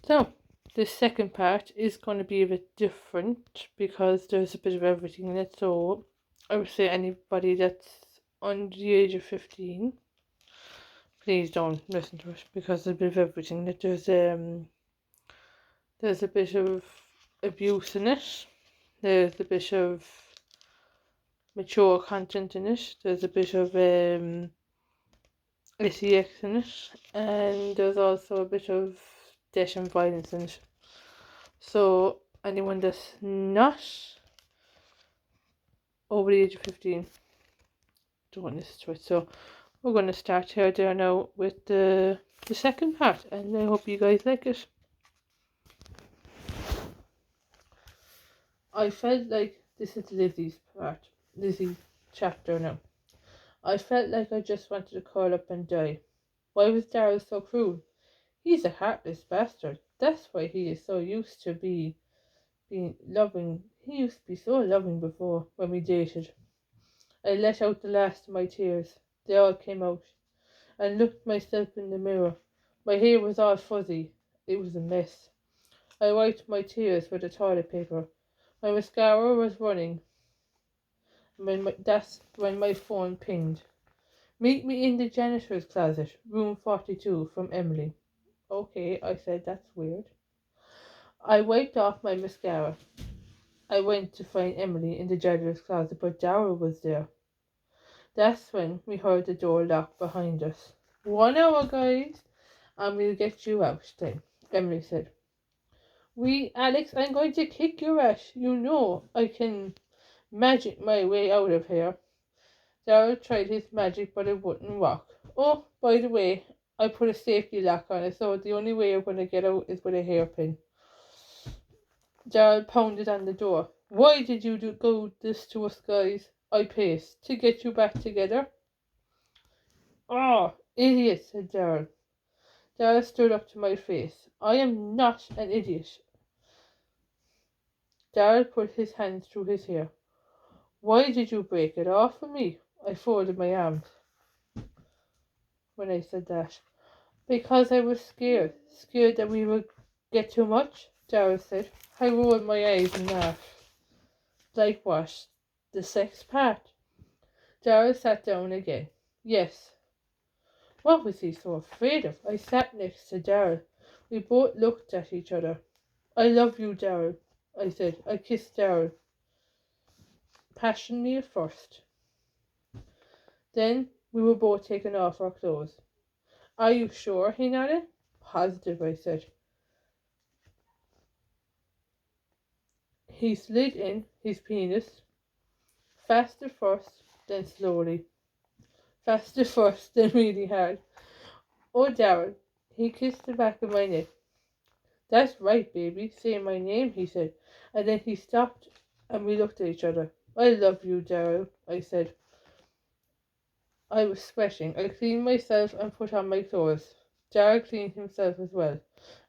So, this second part is going to be a bit different because there's a bit of everything in it. So, I would say anybody that's under the age of 15, please don't listen to it because there's a bit of everything in it. There's a bit of abuse in it. There's a bit of mature content in it. There's a bit of sex in it, and there's also a bit of death and violence in it. So anyone that's not over the age of 15, don't listen to it. So we're going to start here there now with the second part, and I hope you guys like it. I felt like this is Lizzie's chapter now. I felt like I just wanted to curl up and die. Why was Daryl so cruel? He's a heartless bastard. That's why he is so used to being loving. He used to be so loving before when we dated. I let out the last of my tears. They all came out. And looked myself in the mirror. My hair was all fuzzy. It was a mess. I wiped my tears with the toilet paper. My mascara was running. That's when my phone pinged. Meet me in the janitor's closet, room 42, from Emily. Okay, I said, that's weird. I wiped off my mascara. I went to find Emily in the janitor's closet, but Daryl was there. That's when we heard the door lock behind us. 1 hour, guys, and we'll get you out then, Emily said. Alex, I'm going to kick your ass. You know I can magic my way out of here. Daryl tried his magic, but it wouldn't work. Oh, by the way, I put a safety lock on it, so the only way you're going to get out is with a hairpin. Daryl pounded on the door. Why did you go this to us, guys? I paced. To get you back together? Oh, idiot, said Daryl. Daryl stood up to my face. I am not an idiot. Daryl put his hands through his hair. Why did you break it off for me? I folded my arms when I said that. Because I was scared. Scared that we would get too much, Daryl said. I rolled my eyes and laughed. Like what? The sex part? Daryl sat down again. Yes. What was he so afraid of? I sat next to Daryl. We both looked at each other. I love you, Daryl, I said. I kissed Daryl. Passionately at first. Then we were both taking off our clothes. Are you sure? He nodded. Positive, I said. He slid in his penis. Faster first, then slowly. Faster first, then really hard. Oh, Daryl. He kissed the back of my neck. That's right, baby. Say my name, he said. And then he stopped and we looked at each other. I love you, Daryl, I said. I was sweating. I cleaned myself and put on my clothes. Daryl cleaned himself as well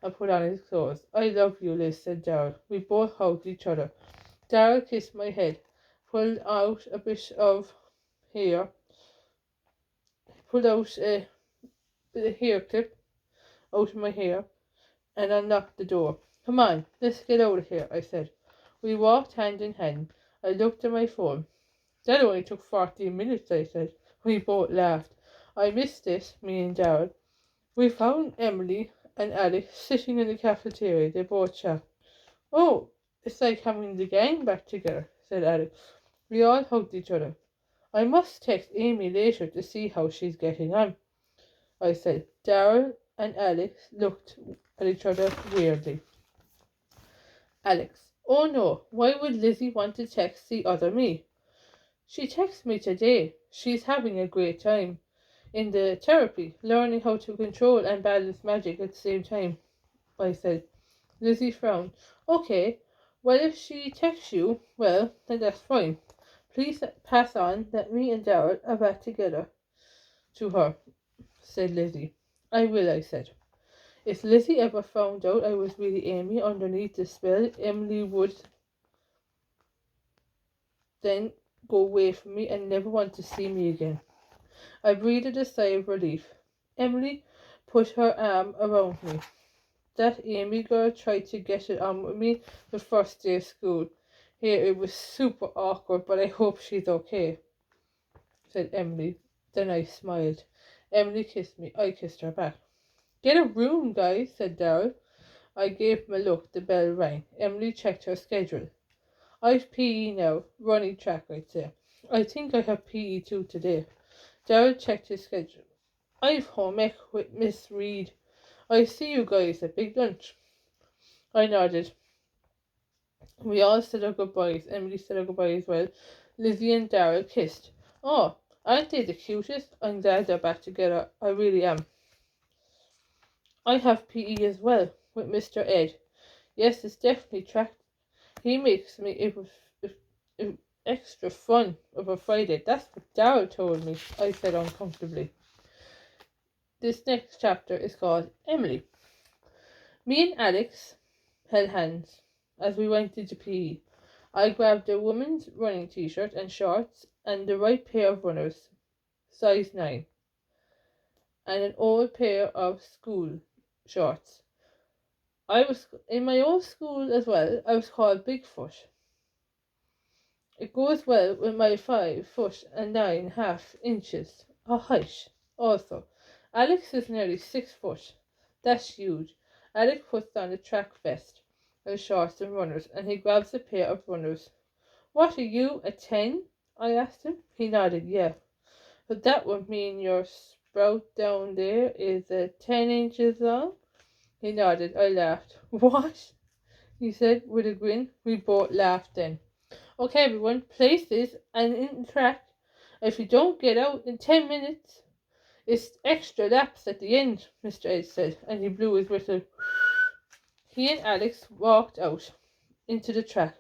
and put on his clothes. I love you, Liz, said Daryl. We both hugged each other. Daryl kissed my head, pulled out a bit of hair, pulled out a hair clip out of my hair, and unlocked the door. Come on, let's get out of here, I said. We walked hand in hand. I looked at my phone. That only took 14 minutes, I said. We both laughed. I missed it, me and Daryl. We found Emily and Alex sitting in the cafeteria. They both chat. Oh, it's like having the gang back together, said Alex. We all hugged each other. I must text Amy later to see how she's getting on, I said. Daryl and Alex looked at each other weirdly. Alex. Oh no, why would Lizzie want to text the other me? She texted me today. She's having a great time in the therapy, learning how to control and balance magic at the same time, I said. Lizzie frowned. Okay, well if she texts you, well, then that's fine. Please pass on that me and Daryl are back together to her, said Lizzie. I will, I said. If Lizzie ever found out I was really Amy underneath the spell, Emily would then go away from me and never want to see me again. I breathed a sigh of relief. Emily put her arm around me. that Amy girl tried to get it on with me the first day of school. Here, it was super awkward, but I hope she's okay," said Emily. Then I smiled. Emily kissed me. I kissed her back. "Get a room, guys," said Darrell. I gave him a look. The bell rang. Emily checked her schedule. "I've PE now. Running track, I'd say. I think I have PE too today." Darrell checked his schedule. "I've home ec with Miss Reed. I see you guys at big lunch." I nodded. We all said our goodbyes. Emily said our goodbye as well. Lizzie and Darrell kissed. "Oh, aren't they the cutest? I'm glad they're back together. I really am." "I have PE as well, with Mr. Ed. Yes, it's definitely track. He makes me it extra fun of a Friday." "That's what Darrell told me," I said uncomfortably. This next chapter is called Emily. Me and Alex held hands as we went into PE. I grabbed a woman's running t-shirt and shorts and the right pair of runners, size 9, and an old pair of school shorts. I was in my old school as well. I was called Bigfoot. It goes well with my 5'9.5" height. Also, Alex is nearly 6 foot. That's huge. Alex puts on a track vest and shorts and runners, and he grabs a pair of runners. "What are you, a 10? I asked him. He nodded. "Yeah. But that would mean your sprout down there is 10 inches long?" He nodded. I laughed. "What?" he said with a grin. We both laughed then. "Okay, everyone, places and in track. If you don't get out in 10 minutes, it's extra laps at the end," Mr. Ed said, and he blew his whistle. He and Alex walked out into the track.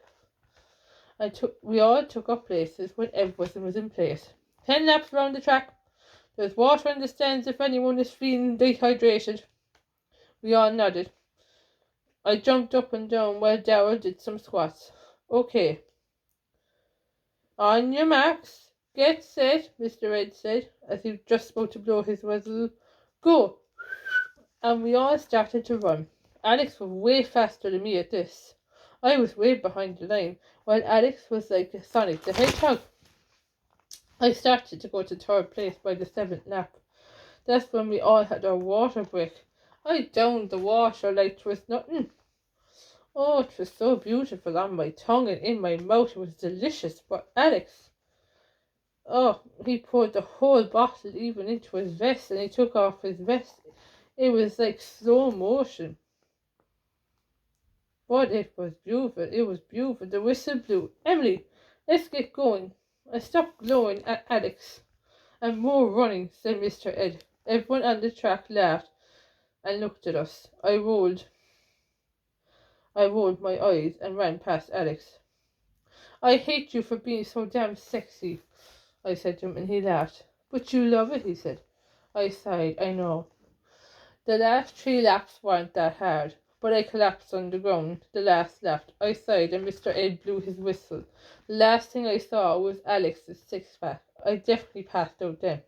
We all took our places when everyone was in place. 10 laps round the track. There's water in the stands if anyone is feeling dehydrated. We all nodded. I jumped up and down while Darrell did some squats. "Okay. On your marks. Get set," Mr. Ed said, as he just about to blow his whistle. "Go." And we all started to run. Alex was way faster than me at this. I was way behind the line, while Alex was like Sonic the Hedgehog. I started to go to third place by the 7th lap. That's when we all had our water break. I downed the water like 'twas nothing. Oh, it was so beautiful on my tongue and in my mouth. It was delicious. But Alex, oh, he poured the whole bottle even into his vest, and he took off his vest. It was like slow motion. But it was beautiful. It was beautiful. The whistle blew. "Emily, let's get going." I stopped glowing at Alex. "And more running," said Mr. Ed. Everyone on the track laughed and looked at us. I rolled my eyes and ran past Alex. "I hate you for being so damn sexy," I said to him, and he laughed. "But you love it," he said. I sighed. I know. The last 3 laps weren't that hard, but I collapsed on the ground the last lap. I sighed and Mr. Ed blew his whistle. The last thing I saw was Alex's six-pack. I definitely passed out then.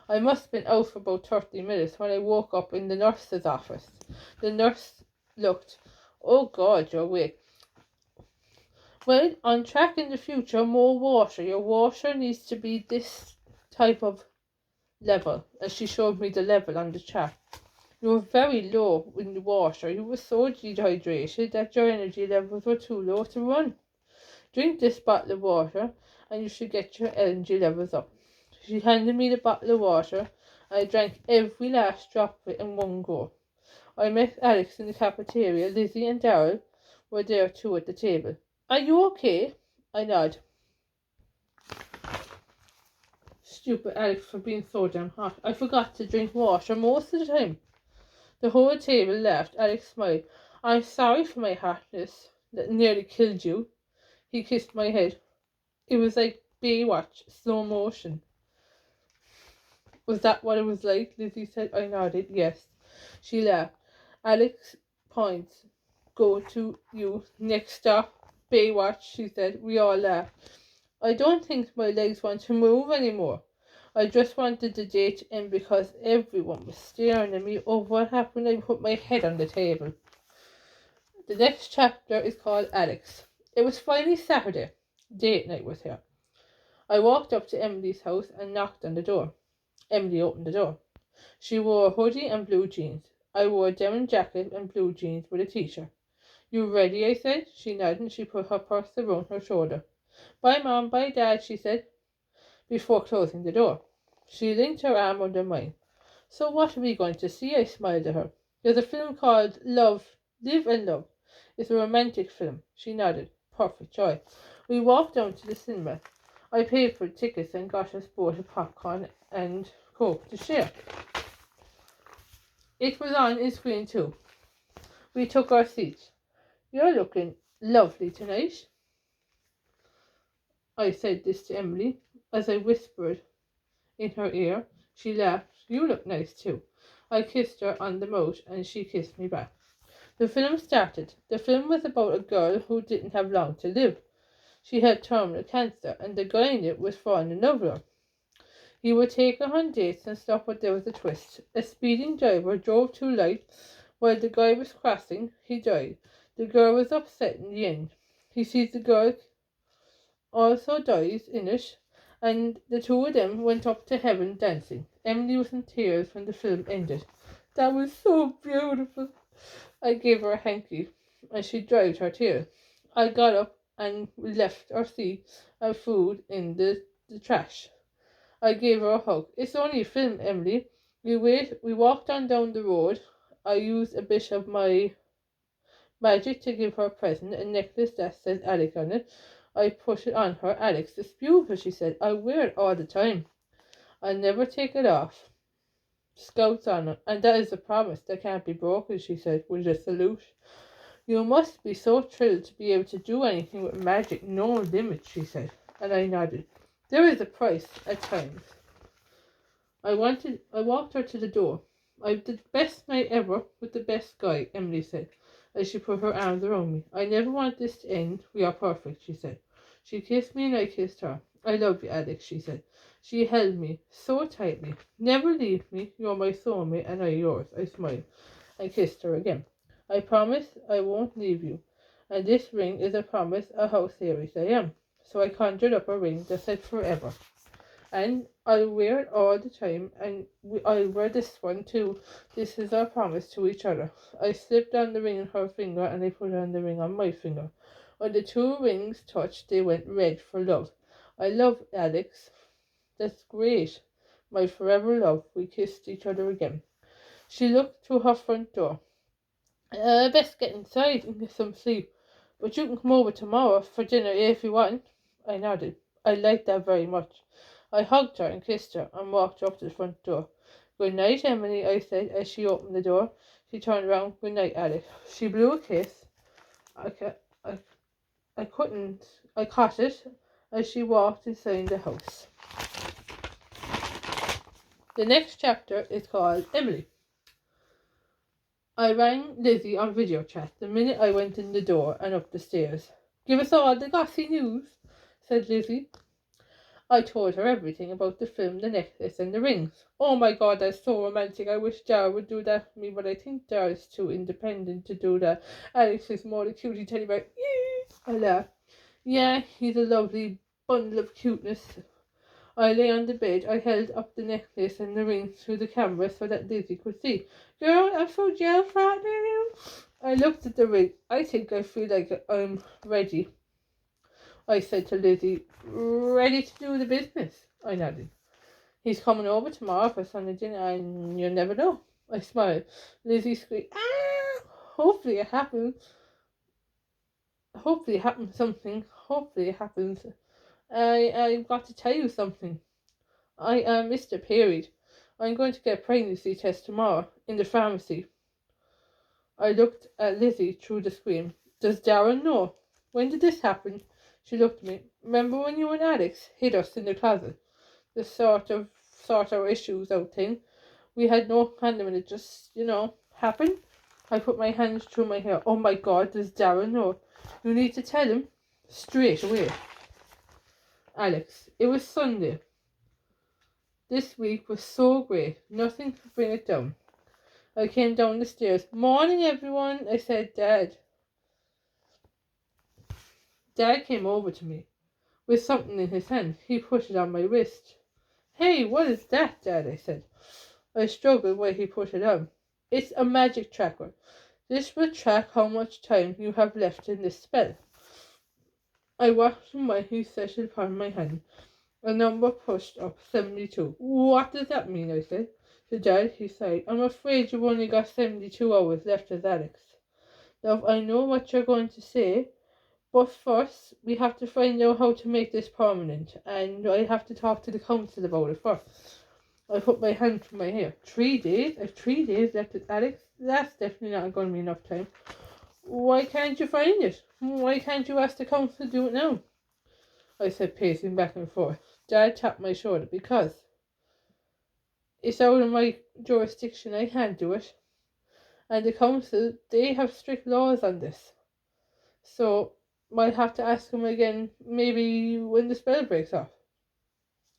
I must have been out for about 30 minutes when I woke up in the nurse's office. The nurse looked. "Oh God, you're awake. Well, on track in the future, more water. Your water needs to be this type of level." And she showed me the level on the chart. "You were very low in the water. You were so dehydrated that your energy levels were too low to run. Drink this bottle of water and you should get your energy levels up." She handed me the bottle of water and I drank every last drop of it in one go. I met Alex in the cafeteria. Lizzie and Darrell were there too at the table. "Are you okay?" I nodded. Stupid Alex for being so damn hot. I forgot to drink water most of the time. The whole table laughed. Alex smiled. "I'm sorry for my hotness that nearly killed you." He kissed my head. It was like Baywatch, slow motion. "Was that what it was like?" Lizzie said. I nodded. "Yes." She laughed. "Alex points. Go to you. Next stop, Baywatch," she said. We all laughed. I don't think my legs want to move anymore. I just wanted the day to end because everyone was staring at me. Oh, what happened? I put my head on the table. The next chapter is called Alex. It was finally Saturday. Date night was here. I walked up to Emily's house and knocked on the door. Emily opened the door. She wore a hoodie and blue jeans. I wore a denim jacket and blue jeans with a t-shirt. You ready? I said. She nodded and she put her purse around her shoulder. Bye, Mom. Bye, Dad, she said, before closing the door. She linked her arm under mine. So what are we going to see? I smiled at her. There's a film called Live and Love. It's a romantic film. She nodded. Perfect choice. We walked down to the cinema. I paid for tickets and got us both a popcorn and Coke to share. It was on in screen too. We took our seats. You're looking lovely tonight. I said this to Emily as I whispered in her ear. She laughed. You look nice too. I kissed her on the mouth and she kissed me back. The film started. The film was about a girl who didn't have long to live. She had terminal cancer and the guy in it was falling in love with her. He would take her on dates and stuff, but there was a twist. A speeding driver drove too light while the guy was crossing. He died. The girl was upset in the end. He sees the girl also dies in it, and the two of them went up to heaven dancing. Emily was in tears when the film ended. That was so beautiful. I gave her a hanky, and she dried her tears. I got up and we left our seat and food in the trash. I gave her a hug. It's only a film, Emily. We walked on down the road. I used a bit of my magic to give her a present, a necklace that says Alex on it. I put it on her. Alex, it's beautiful, she said. I wear it all the time. I never take it off. Scouts on it. And that is a promise that can't be broken, she said with a salute. You must be so thrilled to be able to do anything with magic. No limit, she said. And I nodded. There is a price at times. I walked her to the door. I've the best night ever with the best guy, Emily said, as she put her arms around me. I never want this to end. We are perfect, she said. She kissed me and I kissed her. I love you, Alex, she said. She held me so tightly. Never leave me. You're my soulmate and I yours. I smiled and kissed her again. I promise I won't leave you. And this ring is a promise of how serious I am. So I conjured up a ring that said forever. And I'll wear it all the time, and I'll wear this one too. This is our promise to each other. I slipped on the ring on her finger, and I put on the ring on my finger. When the two rings touched, they went red for love. I love Alex. That's great. My forever love. We kissed each other again. She looked to her front door. Best get inside and get some sleep. But you can come over tomorrow for dinner if you want. I nodded. I liked that very much. I hugged her and kissed her and walked up to the front door. Good night, Emily, I said as she opened the door. She turned around. Good night, Alex. She blew a kiss. I caught it as she walked inside the house. The next chapter is called Emily. I rang Lizzie on video chat the minute I went in the door and up the stairs. Give us all the gossy news, said Lizzie. I told her everything about the film, the necklace and the rings. Oh my God, that's so romantic. I wish Dara would do that for me, but I think Dara's too independent to do that. Alex is more the cutie teddy bear. I laughed. Yeah, he's a lovely bundle of cuteness. I lay on the bed. I held up the necklace and the rings to the camera so that Lizzie could see. Girl, I'm so jealous right now. I looked at the ring. I think I feel like I'm ready. I said to Lizzie, ready to do the business. I nodded. He's coming over tomorrow for Sunday dinner and you never know. I smiled. Lizzie squeaked, ah! Hopefully it happens. Hopefully it happens something. Hopefully it happens. I've got to tell you something. I am Mr. Period. I'm going to get a pregnancy test tomorrow in the pharmacy. I looked at Lizzie through the screen. Does Darren know? When did this happen? She looked at me. Remember when you and Alex hid us in the closet? The sort our issues out thing. We had no condom and it just, happened. I put my hands through my hair. Oh my God, does Darren know? You need to tell him straight away. Alex, it was Sunday. This week was so great. Nothing could bring it down. I came down the stairs. Morning, everyone, I said. Dad. Dad came over to me with something in his hand. He put it on my wrist. "Hey, what is that, Dad?" I said. I struggled while he put it on. "It's a magic tracker. This will track how much time you have left in this spell." I watched him while he set it upon my hand. A number pushed up, 72. "What does that mean?" I said. To Dad, he sighed. "I'm afraid you've only got 72 hours left as Alex. Now, I know what you're going to say, but first, we have to find out how to make this permanent, and I have to talk to the council about it first." I put my hand to my hair. 3 days? I've 3 days left with Alex? That's definitely not going to be enough time. Why can't you find it? Why can't you ask the council to do it now? I said, pacing back and forth. Dad tapped my shoulder. Because it's out of my jurisdiction. I can't do it. And the council, they have strict laws on this. So I'll have to ask him again, maybe when the spell breaks off.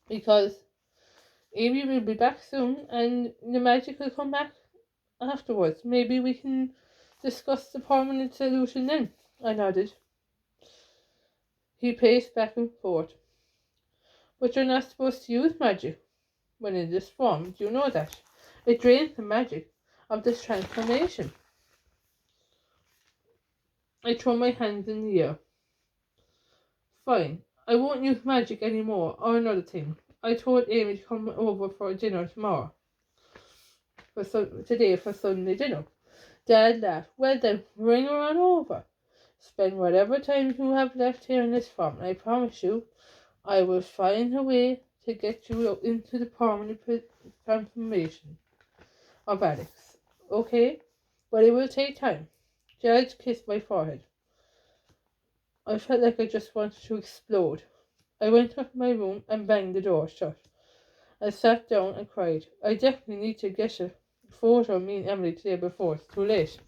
Because Amy will be back soon, and the magic will come back afterwards. Maybe we can discuss the permanent solution then. I nodded. He paced back and forth. But you're not supposed to use magic when in this form. Do you know that? It drains the magic of this transformation. I threw my hands in the air. Fine. I won't use magic anymore. Or another thing. I told Amy to come over for dinner tomorrow. Today for Sunday dinner. Dad laughed. Well then, bring her on over. Spend whatever time you have left here in this farm. I promise you, I will find a way to get you into the permanent transformation of Alex. Okay? But it will take time. Dad kissed my forehead. I felt like I just wanted to explode. I went up to my room and banged the door shut. I sat down and cried. I definitely need to get a photo of me and Emily today before it's too late.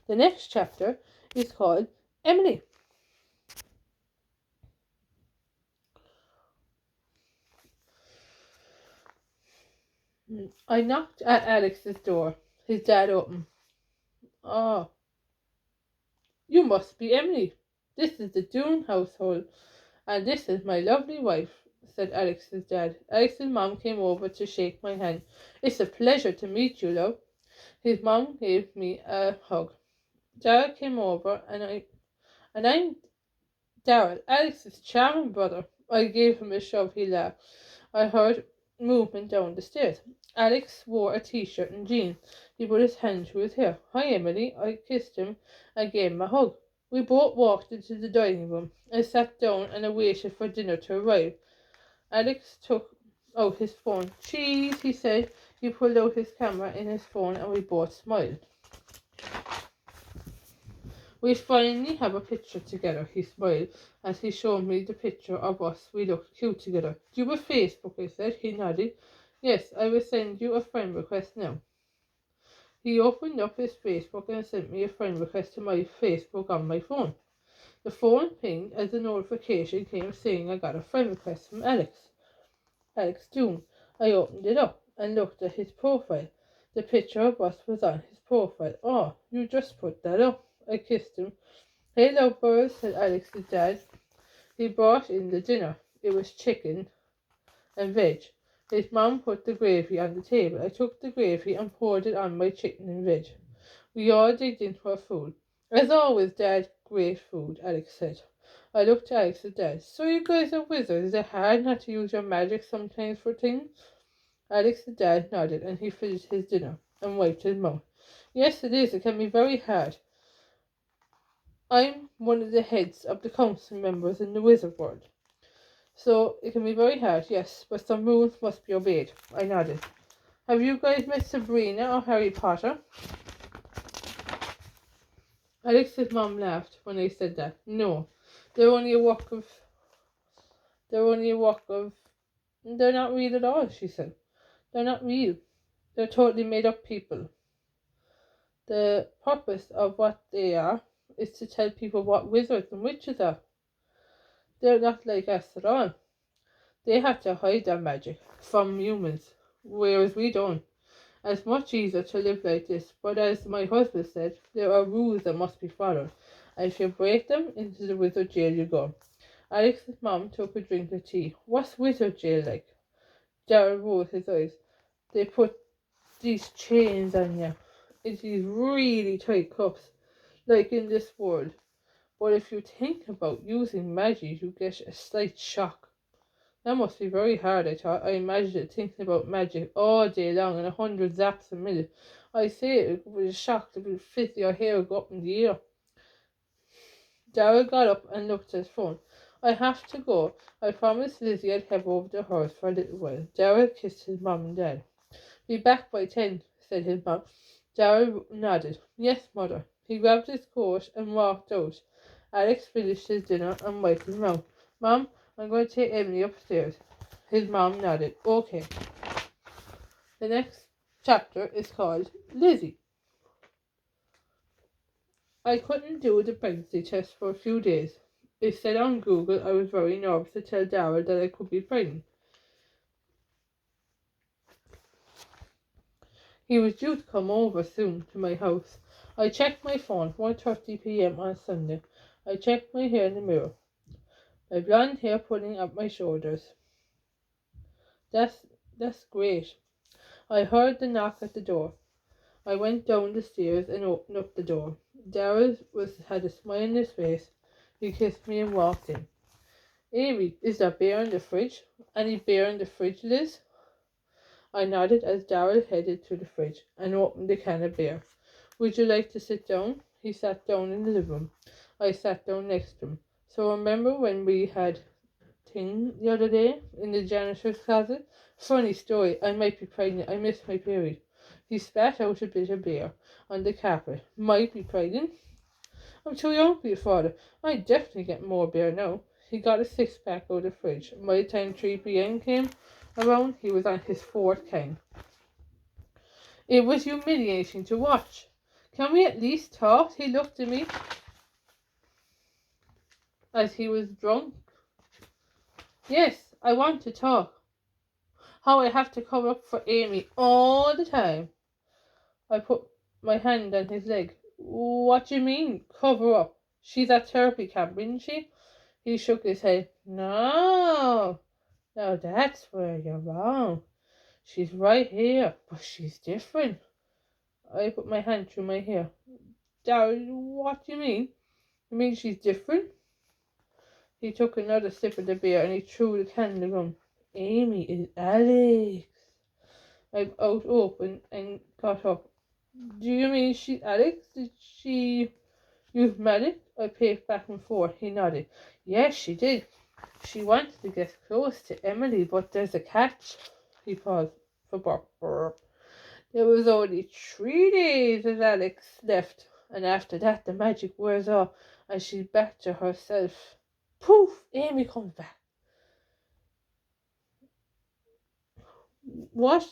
The next chapter is called Emily. I knocked at Alex's door. His dad opened. "Oh, you must be Emily. This is the Doone household, and this is my lovely wife," said Alex's dad. Alex's mom came over to shake my hand. "It's a pleasure to meet you, love." His mom gave me a hug. Dad came over, and I'm Daryl, Alex's charming brother. I gave him a shove. He laughed. I heard movement down the stairs. Alex wore a t-shirt and jeans. He put his hand to his hair. "Hi, Emily." I kissed him and gave him a hug. We both walked into the dining room. I sat down and I waited for dinner to arrive. Alex took out his phone. "Cheese," he said. He pulled out his camera in his phone and we both smiled. "We finally have a picture together," he smiled as he showed me the picture of us. We looked cute together. "Do you have Facebook?" I said. He nodded. "Yes, I will send you a friend request now." He opened up his Facebook and sent me a friend request to my Facebook on my phone. The phone pinged as a notification came saying I got a friend request from Alex Doone. I opened it up and looked at his profile. The picture of us was on his profile. "Oh, you just put that up." I kissed him. "Hey, lovebirds," said Alex's dad. He brought in the dinner. It was chicken and veg. His mom put the gravy on the table. I took the gravy and poured it on my chicken and veg. We all digged into our food. "As always, Dad, great food," Alex said. I looked at Alex's dad. "So you guys are wizards. Is it hard not to use your magic sometimes for things?" Alex's dad nodded and he finished his dinner and wiped his mouth. "Yes, it is. It can be very hard. I'm one of the heads of the council members in the wizard world. So it can be very hard, yes, but some rules must be obeyed." I nodded. "Have you guys met Sabrina or Harry Potter?" Alex's mom laughed when I said that. "No, they're only a walk of... They're not real at all," she said. "They're not real. They're totally made up people. The purpose of what they are is to tell people what wizards and witches are. They're not like us at all. They have to hide their magic from humans, whereas we don't. It's much easier to live like this, but as my husband said, there are rules that must be followed, and if you break them, into the wizard jail you go. Alex's mom took a drink of tea. What's wizard jail like? Daryl rolled his eyes. They put these chains on you in these really tight cuffs, like in this world. But if you think about using magic, you get a slight shock. That must be very hard, I thought. I imagined it thinking about magic all day long and 100 zaps a minute. I say it with a shock that would fizz your hair go up in the air. Daryl got up and looked at his phone. I have to go. I promised Lizzie I'd head over to hers for a little while. Daryl kissed his mum and dad. Be back by 10, said his mum. Daryl nodded. Yes, mother. He grabbed his coat and walked out. Alex finished his dinner and wiped his mouth. Mum, I'm going to take Emily upstairs. His mum nodded. Okay. The next chapter is called Lizzie. I couldn't do the pregnancy test for a few days. It said on Google I was very nervous to tell Daryl that I could be pregnant. He was due to come over soon to my house. I checked my phone, 1:30 p.m. on Sunday. I checked my hair in the mirror. My blonde hair pulling up my shoulders. That's great. I heard the knock at the door. I went down the stairs and opened up the door. Daryl had a smile on his face. He kissed me and walked in. Amy, is there beer in the fridge? Any beer in the fridge, Liz? I nodded as Daryl headed to the fridge and opened the can of beer. Would you like to sit down? He sat down in the living room. I sat down next to him. So remember when we had thing the other day in the janitor's closet? Funny story, I might be pregnant. I missed my period. He spat out a bit of beer on the carpet. Might be pregnant? I'm too young to be a father. I definitely get more beer now. He got a six-pack out of the fridge. By the time 3 p.m. came around, he was on his fourth can. It was humiliating to watch. Can we at least talk? He looked at me as he was drunk. Yes, I want to talk. How I have to cover up for Amy all the time. I put my hand on his leg. What do you mean, cover up? She's at therapy camp, isn't she? He shook his head. No, that's where you're wrong. She's right here, but she's different. I put my hand through my hair. Daryl, what do you mean? You mean she's different? He took another sip of the beer and he threw the can in the room. Amy is Alex. I out open and got up. Do you mean she's Alex? Did she use magic? I paced back and forth. He nodded. Yes, she did. She wanted to get close to Emily, but there's a catch. He paused for burp. There was only 3 days as Alex left, and after that the magic wears off and she's back to herself. Poof! Amy comes back. What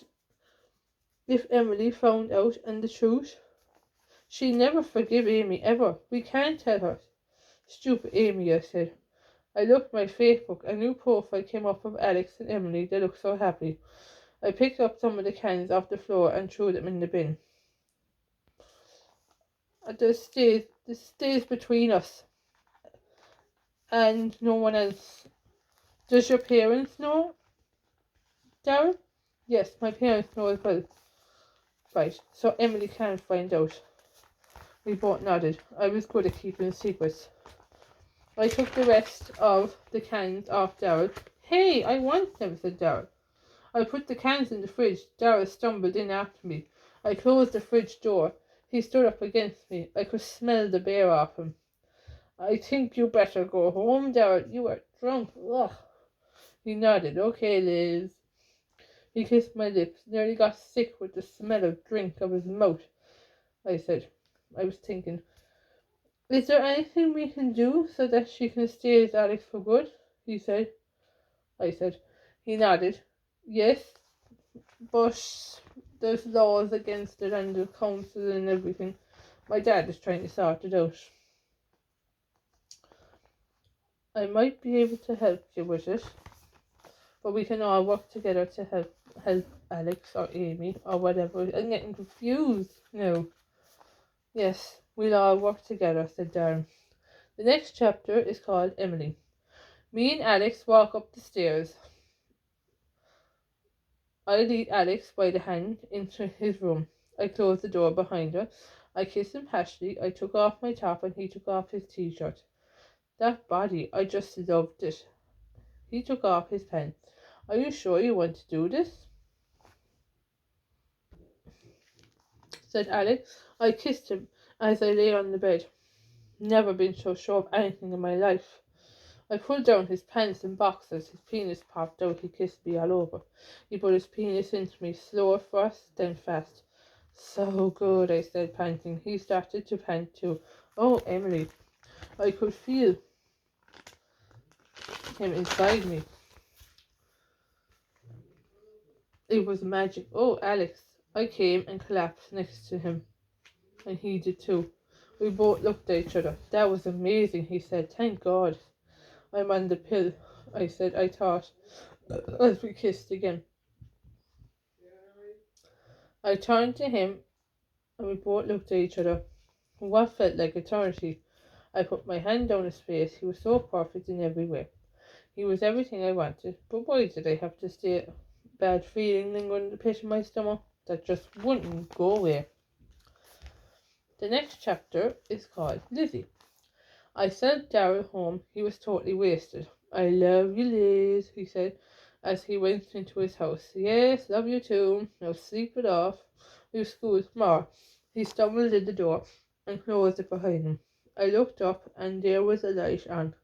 if Emily found out and the truth? She'd never forgive Amy, ever. We can't tell her. Stupid Amy, I said. I looked at my Facebook. A new profile came up of Alex and Emily. They looked so happy. I picked up some of the cans off the floor and threw them in the bin. This stays between us and no one else. Does your parents know, Daryl? Yes, my parents know as well. Right, so Emily can't find out. We both nodded. I was good at keeping secrets. I took the rest of the cans off Daryl. Hey, I want them, said Daryl. I put the cans in the fridge. Daryl stumbled in after me. I closed the fridge door. He stood up against me. I could smell the beer off him. I think you better go home, Daryl. You are drunk. Ugh. He nodded. Okay, Liz. He kissed my lips. Nearly got sick with the smell of drink of his mouth. I said. I was thinking, is there anything we can do so that she can stay as Alex for good? He said. I said. He nodded. Yes, but there's laws against it and the council and everything. My dad is trying to sort it out. I might be able to help you with it, but we can all work together to help Alex or Amy or whatever. I'm getting confused now. Yes, we'll all work together, said Darren. The next chapter is called Emily. Me and Alex walk up the stairs. I lead Alex by the hand into his room. I close the door behind her. I kissed him passionately. I took off my top and he took off his t-shirt. That body, I just loved it. He took off his pen. Are you sure you want to do this? Said Alex. I kissed him as I lay on the bed. Never been so sure of anything in my life. I pulled down his pants and boxers. His penis popped out. He kissed me all over. He put his penis into me, slow first, then fast. So good, I said, panting. He started to pant too. Oh, Emily. I could feel him inside me. It was magic. Oh, Alex. I came and collapsed next to him. And he did too. We both looked at each other. That was amazing, he said. Thank God. I'm on the pill, I said, I thought, as we kissed again. I turned to him and we both looked at each other. What felt like eternity. I put my hand down his face. He was so perfect in every way. He was everything I wanted. But why did I have to stay? Bad feeling lingering in the pit of my stomach that just wouldn't go away. The next chapter is called Lizzie. I sent Daryl home. He was totally wasted. I love you, Liz, he said as he went into his house. Yes, love you too. Now sleep it off. We've school tomorrow. He stumbled in the door and closed it behind him. I looked up and there was a light on.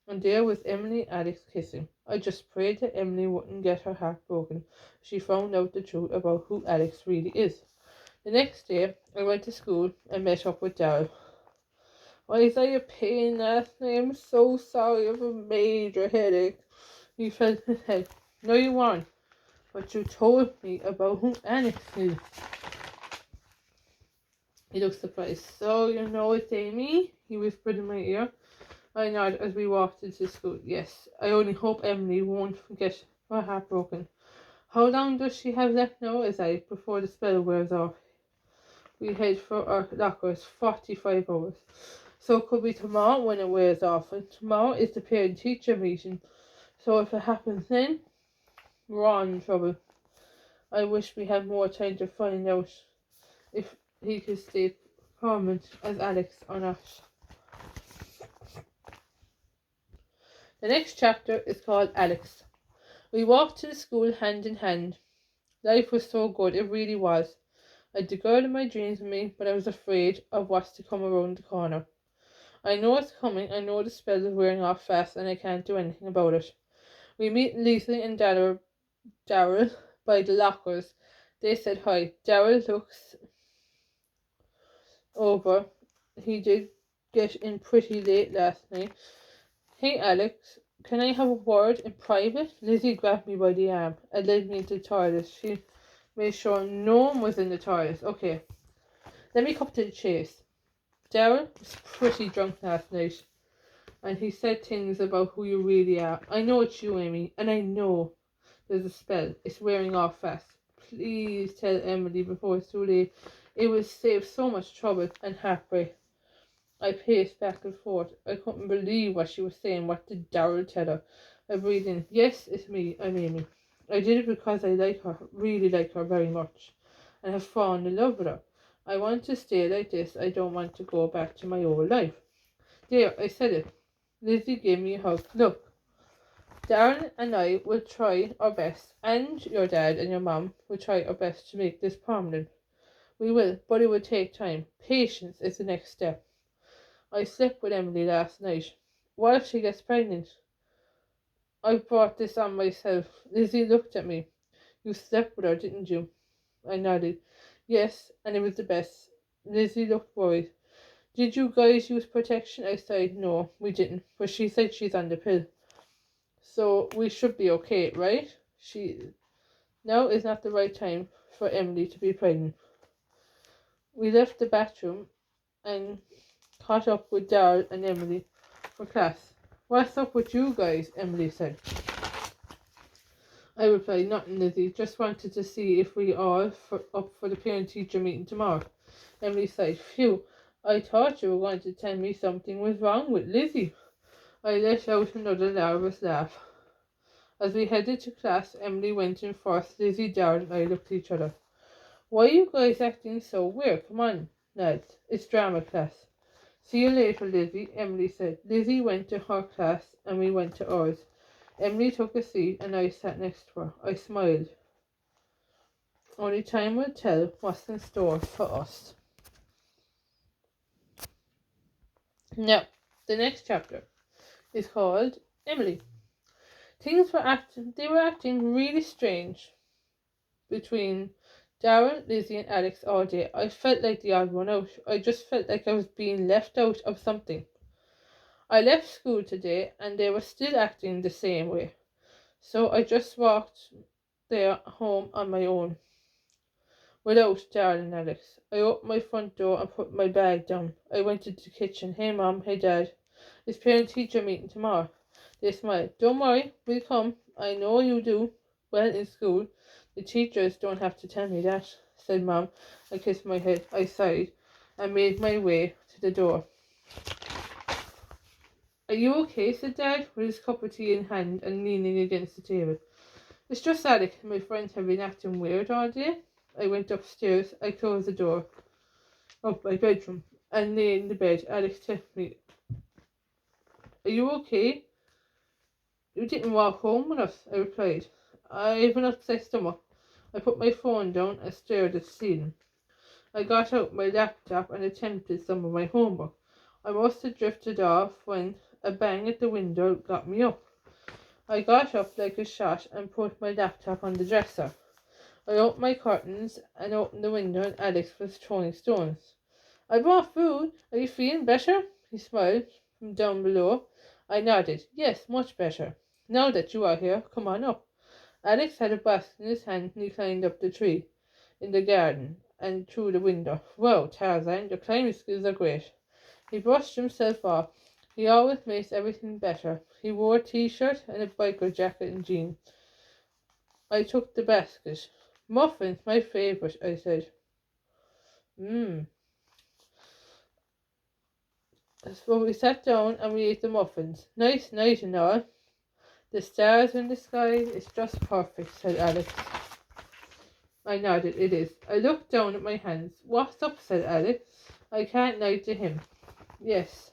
And there was Emily and Alex kissing. I just prayed that Emily wouldn't get her heart broken. She found out the truth about who Alex really is. The next day, I went to school and met up with Daryl. Why is I a pain last night? I'm so sorry. I have a major headache. He felt his head. No, you weren't. But you told me about who Alex is. He looked surprised. So you know it's Amy? He whispered in my ear. I nodded as we walked into school. Yes, I only hope Emily won't get her heart broken. How long does she have left now? As I before the spell wears off. We head for our lockers. 45 hours. So it could be tomorrow when it wears off. And tomorrow is the parent-teacher meeting. So if it happens then, we're all in trouble. I wish we had more time to find out if he could stay permanent as Alex or not. The next chapter is called Alex. We walked to the school hand in hand. Life was so good, it really was. I had the girl of my dreams with me, but I was afraid of what's to come around the corner. I know it's coming, I know the spell is wearing off fast and I can't do anything about it. We meet Lisa and Daryl by the lockers. They said hi. Daryl looks over. He did get in pretty late last night. Hey Alex, can I have a word in private? Lizzie grabbed me by the arm and led me into the toilet. She made sure no one was in the toilet. Okay, let me cut to the chase. Daryl was pretty drunk last night and he said things about who you really are. I know it's you, Amy, and I know there's a spell. It's wearing off fast. Please tell Emily before it's too late. It will save so much trouble and heartbreak. I paced back and forth. I couldn't believe what she was saying. What did Daryl tell her? I breathed in. Yes, it's me. I'm Amy. I did it because I like her, really like her very much, and have fallen in love with her. I want to stay like this. I don't want to go back to my old life. There, I said it. Lizzie gave me a hug. Look, Darren and I will try our best, and your dad and your mum will try our best to make this permanent. We will, but it will take time. Patience is the next step. I slept with Emily last night. What if she gets pregnant? I brought this on myself. Lizzie looked at me. You slept with her, didn't you? I nodded. Yes, and it was the best. Lizzie looked worried. Did you guys use protection? I said, no, we didn't. But she said she's on the pill. So we should be okay, right? Now is not the right time for Emily to be pregnant. We left the bathroom and caught up with Daryl and Emily for class. What's up with you guys? Emily said. I replied, nothing, Lizzie. Just wanted to see if we all up for the parent-teacher meeting tomorrow. Emily sighed. Phew, I thought you were going to tell me something was wrong with Lizzie. I let out another nervous laugh. As we headed to class, Emily went in first. Lizzie, Darren, and I looked at each other. Why are you guys acting so weird? Come on, lads. It's drama class. See you later, Lizzie, Emily said. Lizzie went to her class and we went to ours. Emily took a seat and I sat next to her. I smiled. Only time will tell what's in store for us. Now, the next chapter is called Emily. They were acting really strange between Darren, Lizzie and Alex all day. I felt like the odd one out. I just felt like I was being left out of something. I left school today and they were still acting the same way. So I just walked there home on my own. Without Darren and Alex. I opened my front door and put my bag down. I went into the kitchen. Hey Mom, hey Dad. Is parent-teacher meeting tomorrow? They smiled. Don't worry, we'll come. I know you do well in school. The teachers don't have to tell me that, said Mom. I kissed my head. I sighed and made my way to the door. Are you okay? Said Dad, with his cup of tea in hand and leaning against the table. It's just Alex and my friends have been acting weird all day. I went upstairs. I closed the door of my bedroom and lay in the bed. Alex texted me. Are you okay? You didn't walk home with us, I replied. I have an upset stomach. I put my phone down and stared at the ceiling. I got out my laptop and attempted some of my homework. I must have drifted off when a bang at the window got me up. I got up like a shot and put my laptop on the dresser. I opened my curtains and opened the window and Alex was throwing stones. I brought food. Are you feeling better? He smiled from down below. I nodded. Yes, much better. Now that you are here, come on up. Alex had a basket in his hand and he climbed up the tree in the garden and through the window. Wow, Tarzan, your climbing skills are great. He brushed himself off. He always makes everything better. He wore a t-shirt and a biker jacket and jeans. I took the basket. Muffins, my favourite, I said. So we sat down and we ate the muffins. Nice night and all. The stars in the sky, it's just perfect, said Alex. I nodded. It is. I looked down at my hands. What's up, said Alex. I can't lie to him. Yes.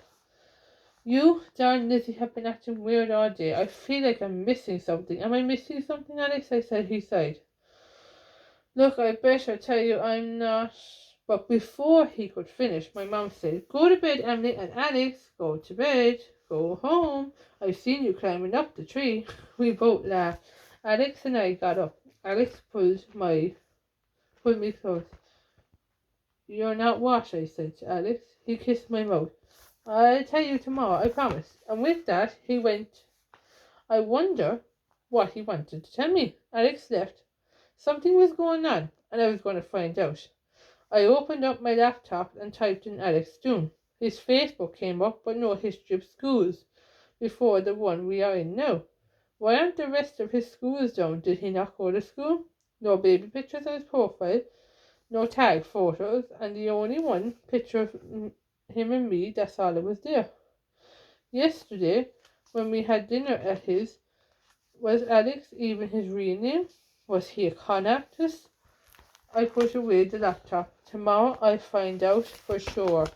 You, darn Lizzie, have been acting weird all day. I feel like I'm missing something. Am I missing something, Alex? I said. He sighed. Look, I better tell you I'm not. But before he could finish, my mum said, Go to bed, Emily, and Alex, go to bed. Go home. I've seen you climbing up the tree. We both laughed. Alex and I got up. Alex pulled me close. You're not what? I said to Alex. He kissed my mouth. I'll tell you tomorrow, I promise. And with that, he went. I wonder what he wanted to tell me. Alex left. Something was going on, and I was going to find out. I opened up my laptop and typed in Alex Doom. His Facebook came up, but no history of schools before the one we are in now. Why aren't the rest of his schools down? Did he not go to school? No baby pictures on his profile, no tag photos, and the only one picture of him and me, that's all that was there. Yesterday, when we had dinner at his, was Alex even his real name? Was he a con actress? I put away the laptop. Tomorrow I'll find out for sure.